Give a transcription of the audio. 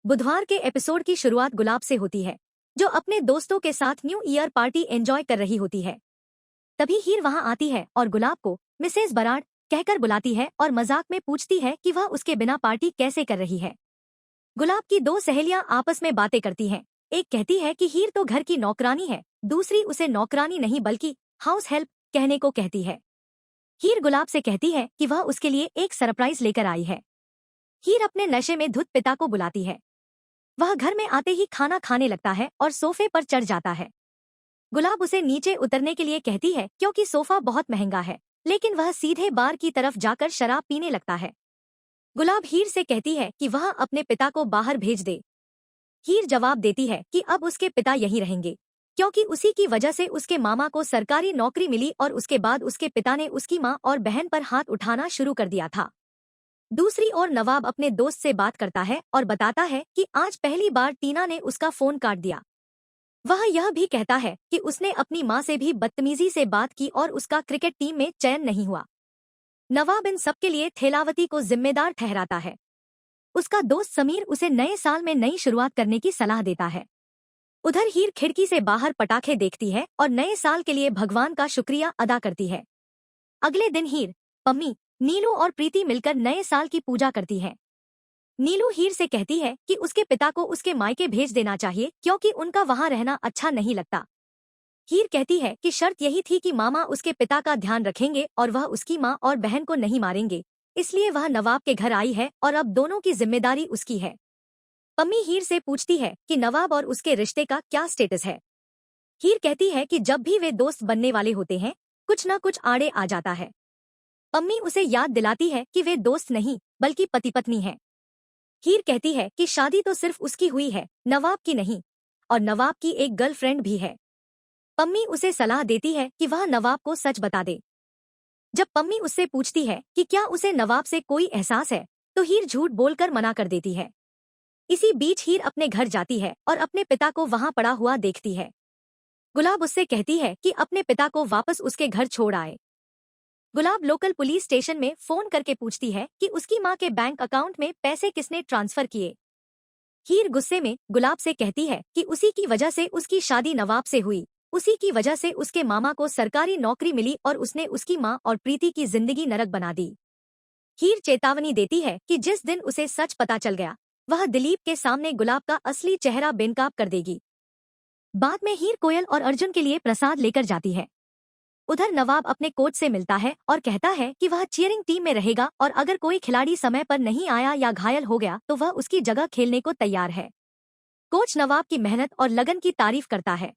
बुधवार के एपिसोड की शुरुआत गुलाब से होती है, जो अपने दोस्तों के साथ न्यू ईयर पार्टी एंजॉय कर रही होती है। तभी हीर वहां आती है और गुलाब को मिसेस बराड़ कहकर बुलाती है और मजाक में पूछती है कि वह उसके बिना पार्टी कैसे कर रही है। गुलाब की दो सहेलियां आपस में बातें करती हैं। एक कहती है कि हीर तो घर की नौकरानी है, दूसरी उसे नौकरानी नहीं बल्कि हाउस हेल्प कहने को कहती है। हीर गुलाब से कहती है कि वह उसके लिए एक सरप्राइज लेकर आई है। हीर अपने नशे में धुत पिता को बुलाती है। वह घर में आते ही खाना खाने लगता है और सोफे पर चढ़ जाता है। गुलाब उसे नीचे उतरने के लिए कहती है क्योंकि सोफा बहुत महंगा है, लेकिन वह सीधे बार की तरफ जाकर शराब पीने लगता है। गुलाब हीर से कहती है कि वह अपने पिता को बाहर भेज दे। हीर जवाब देती है कि अब उसके पिता यहीं रहेंगे, क्योंकि उसी की वजह से उसके मामा को सरकारी नौकरी मिली और उसके बाद उसके पिता ने उसकी माँ और बहन पर हाथ उठाना शुरू कर दिया था। दूसरी ओर नवाब अपने दोस्त से बात करता है और बताता है कि आज पहली बार टीना ने उसका फोन काट दिया। वह यह भी कहता है कि उसने अपनी माँ से भी बदतमीजी से बात की और उसका क्रिकेट टीम में चयन नहीं हुआ। नवाब इन सब के लिए थेलावती को जिम्मेदार ठहराता है। उसका दोस्त समीर उसे नए साल में नई शुरुआत करने की सलाह देता है। उधर हीर खिड़की से बाहर पटाखे देखती है और नए साल के लिए भगवान का शुक्रिया अदा करती है। अगले दिन हीर, पम्मी, नीलू और प्रीति मिलकर नए साल की पूजा करती है। नीलू हीर से कहती है कि उसके पिता को उसके मायके भेज देना चाहिए क्योंकि उनका वहां रहना अच्छा नहीं लगता। हीर कहती है कि शर्त यही थी कि मामा उसके पिता का ध्यान रखेंगे और वह उसकी माँ और बहन को नहीं मारेंगे, इसलिए वह नवाब के घर आई है और अब दोनों की जिम्मेदारी उसकी है। पम्मी हीर से पूछती है कि नवाब और उसके रिश्ते का क्या स्टेटस है। हीर कहती है कि जब भी वे दोस्त बनने वाले होते हैं, कुछ न कुछ आड़े आ जाता है। पम्मी उसे याद दिलाती है कि वे दोस्त नहीं बल्कि पति पत्नी हैं। हीर कहती है कि शादी तो सिर्फ उसकी हुई है, नवाब की नहीं, और नवाब की एक गर्लफ्रेंड भी है। पम्मी उसे सलाह देती है कि वह नवाब को सच बता दे। जब पम्मी उससे पूछती है कि क्या उसे नवाब से कोई एहसास है, तो हीर झूठ बोलकर मना कर देती है। इसी बीच हीर अपने घर जाती है और अपने पिता को वहां पड़ा हुआ देखती है। गुलाब उससे कहती है कि अपने पिता को वापस उसके घर छोड़ आए। गुलाब लोकल पुलिस स्टेशन में फोन करके पूछती है कि उसकी मां के बैंक अकाउंट में पैसे किसने ट्रांसफर किए। हीर गुस्से में गुलाब से कहती है कि उसी की वजह से उसकी शादी नवाब से हुई, उसी की वजह से उसके मामा को सरकारी नौकरी मिली और उसने उसकी मां और प्रीति की जिंदगी नरक बना दी। हीर चेतावनी देती है कि जिस दिन उसे सच पता चल गया, वह दिलीप के सामने गुलाब का असली चेहरा बेनकाब कर देगी। बाद में हीर कोयल और अर्जुन के लिए प्रसाद लेकर जाती है। उधर नवाब अपने कोच से मिलता है और कहता है कि वह चीयरिंग टीम में रहेगा और अगर कोई खिलाड़ी समय पर नहीं आया या घायल हो गया तो वह उसकी जगह खेलने को तैयार है। कोच नवाब की मेहनत और लगन की तारीफ करता है।